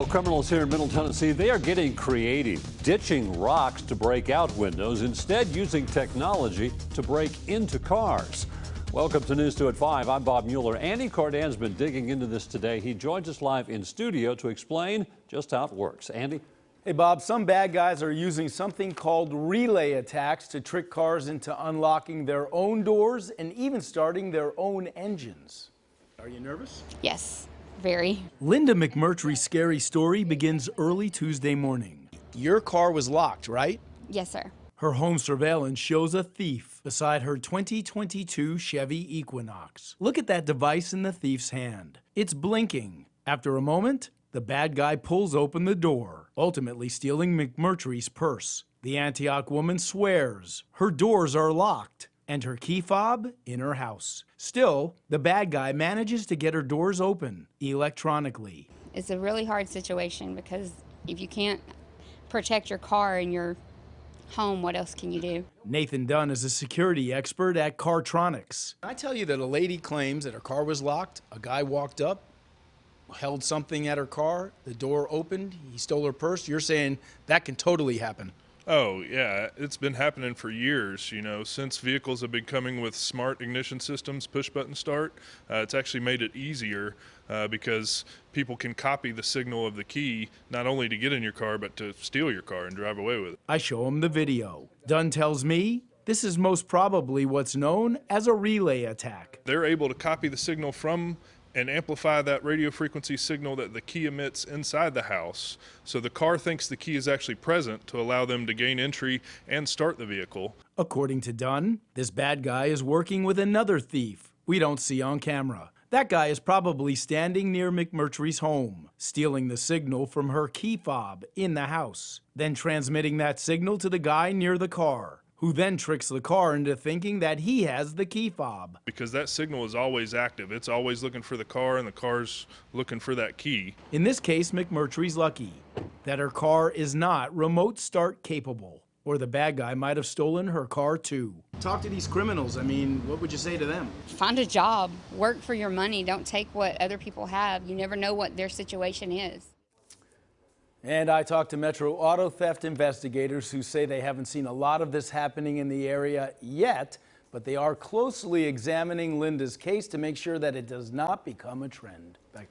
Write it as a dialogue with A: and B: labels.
A: Well, criminals here in Middle Tennessee, they are getting creative, ditching rocks to break out windows, instead using technology to break into cars. Welcome to News 2 at 5. I'm Bob Mueller. Andy Cardan's been digging into this today. He joins us live in studio to explain just how it works. Andy?
B: Hey Bob, some bad guys are using something called relay attacks to trick cars into unlocking their own doors and even starting their own engines. Are you nervous?
C: Yes, very.
B: Linda McMurtry's scary story begins early Tuesday morning. Your car was locked, right?
C: Yes, sir.
B: Her home surveillance shows a thief beside her 2022 Chevy Equinox. Look at that device in the thief's hand. It's blinking. After a moment, the bad guy pulls open the door, ultimately stealing McMurtry's purse. The Antioch woman swears her doors are locked and her key fob in her house. Still, the bad guy manages to get her doors open electronically.
C: It's a really hard situation because if you can't protect your car and your home, what else can you do?
B: Nathan Dunn is a security expert at Cartronics. I tell you that a lady claims that her car was locked, a guy walked up, held something at her car, the door opened, he stole her purse. You're saying that can totally happen.
D: Oh, yeah, it's been happening for years, since vehicles have been coming with smart ignition systems, push-button start. It's actually made it easier because people can copy the signal of the key, not only to get in your car, but to steal your car and drive away with it.
B: I show him the video. Dunn tells me this is most probably what's known as a relay attack.
D: They're able to copy the signal from and amplify that radio frequency signal that the key emits inside the house. So the car thinks the key is actually present to allow them to gain entry and start the vehicle.
B: According to Dunn, this bad guy is working with another thief we don't see on camera. That guy is probably standing near McMurtry's home, stealing the signal from her key fob in the house, then transmitting that signal to the guy near the car, who then tricks the car into thinking that he has the key fob.
D: Because that signal is always active. It's always looking for the car, and the car's looking for that key.
B: In this case, McMurtry's lucky that her car is not remote start capable, or the bad guy might have stolen her car too. Talk to these criminals. I mean, what would you say to them?
C: Find a job, work for your money, don't take what other people have. You never know what their situation is.
B: And I talked to Metro auto theft investigators who say they haven't seen a lot of this happening in the area yet, but they are closely examining Linda's case to make sure that it does not become a trend. Back